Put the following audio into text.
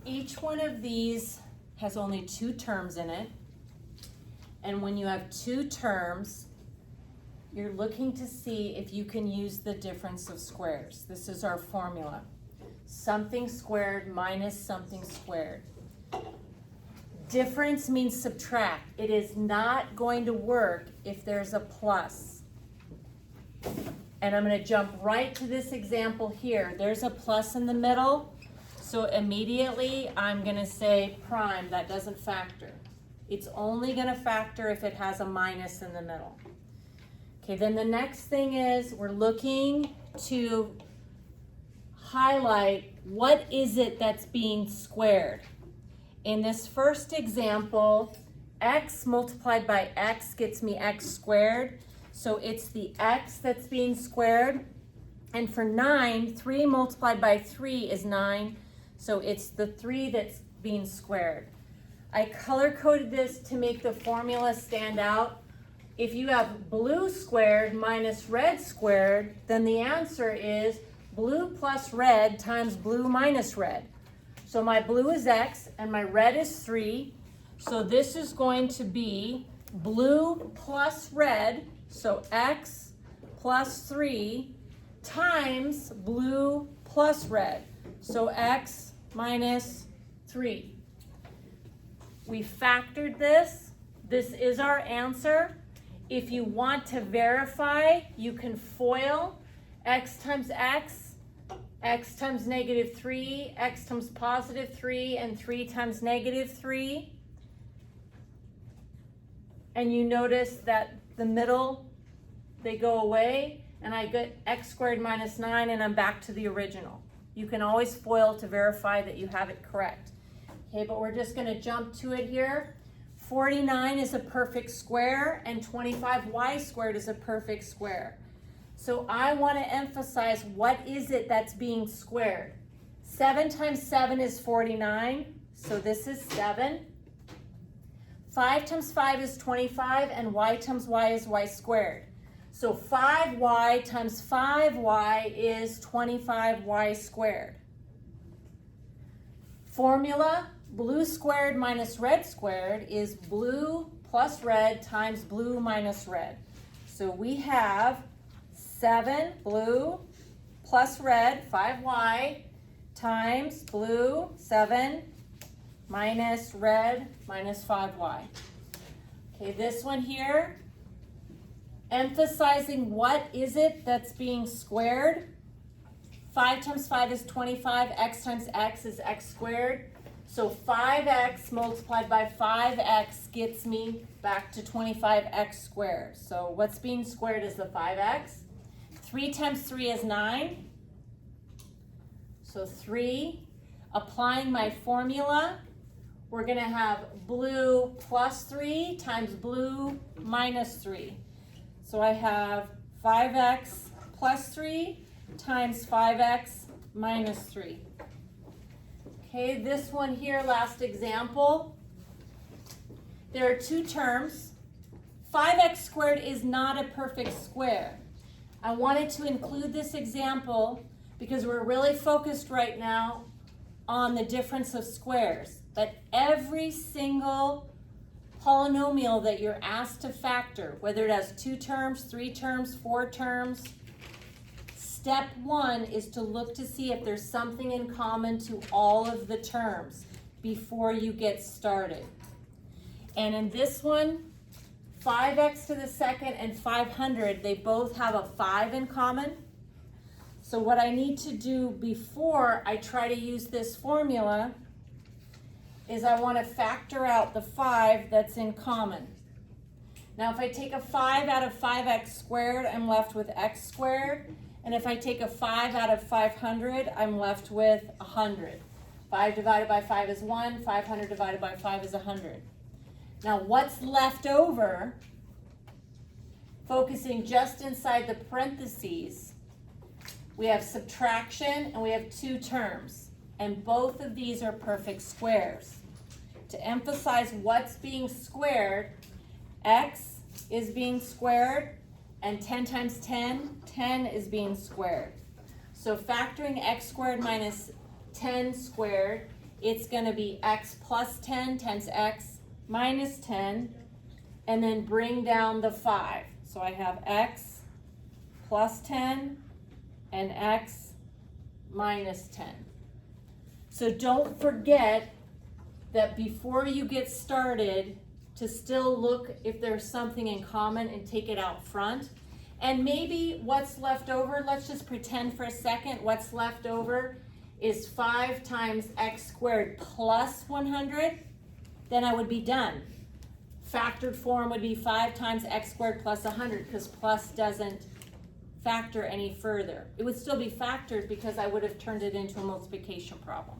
Each one of these has only two terms in it. And when you have two terms, you're looking to see if you can use the difference of squares. This is our formula. Something squared minus something squared. Difference means subtract. It is not going to work if there's a plus. And I'm going to jump right to this example here. There's a plus in the middle, so immediately I'm going to say prime. That doesn't factor. It's only going to factor if it has a minus in the middle. Okay, then the next thing is we're looking to highlight what is it that's being squared. In this first example, x multiplied by x gets me x squared. So it's the x that's being squared. And for 9, 3 multiplied by 3 is 9. So it's the 3 that's being squared. I color-coded this to make the formula stand out. If you have blue squared minus red squared, then the answer is blue plus red times blue minus red. So my blue is x and my red is 3. So this is going to be blue plus red, so x plus 3 times blue plus red, so x minus 3. We factored this. This is our answer. If you want to verify, you can FOIL x times x, x times negative 3, x times positive 3, and 3 times negative 3. And you notice that the middle, they go away, and I get x squared minus 9, and I'm back to the original. You can always FOIL to verify that you have it correct. Okay, but we're just going to jump to it here. 49 is a perfect square, and 25y squared is a perfect square. So I want to emphasize, what is it that's being squared? 7 times 7 is 49, so this is 7. 5 times 5 is 25, and y times y is y squared. So 5y times 5y is 25y squared. Formula, blue squared minus red squared is blue plus red times blue minus red. So we have 7 blue plus red, 5y, times blue, 7, minus red, minus 5y. Okay, this one here, emphasizing what is it that's being squared. 5 times 5 is 25, x times x is x squared. So 5x multiplied by 5x gets me back to 25x squared. So what's being squared is the 5x. 3 times 3 is 9. So 3. Applying my formula, we're going to have blue plus 3 times blue minus 3. So I have 5x plus 3 times 5x minus 3. Okay, this one here, last example. There are two terms. 5x squared is not a perfect square. I wanted to include this example because we're really focused right now on the difference of squares. But every single polynomial that you're asked to factor, whether it has 2 terms, 3 terms, 4 terms, step 1 is to look to see if there's something in common to all of the terms before you get started. And in this one, 5x to the second and 500, they both have a 5 in common. So what I need to do before I try to use this formula is I want to factor out the 5 that's in common. Now if I take a 5 out of 5x squared, I'm left with x squared. And if I take a 5 out of 500, I'm left with 100. 5 divided by 5 is 1. 500 divided by 5 is 100. Now what's left over, focusing just inside the parentheses, we have subtraction and we have 2 terms. And both of these are perfect squares. To emphasize what's being squared, x is being squared, and 10 times 10, 10 is being squared. So factoring x squared minus 10 squared it's gonna be x plus 10 times x minus 10, and then bring down the 5. So I have x plus 10 and x minus 10. So don't forget that before you get started, to still look if there's something in common and take it out front. And maybe what's left over, let's just pretend for a second, what's left over is 5 times x squared plus 100, then I would be done. Factored form would be 5 times x squared plus 100, because plus doesn't factor any further. It would still be factored because I would have turned it into a multiplication problem.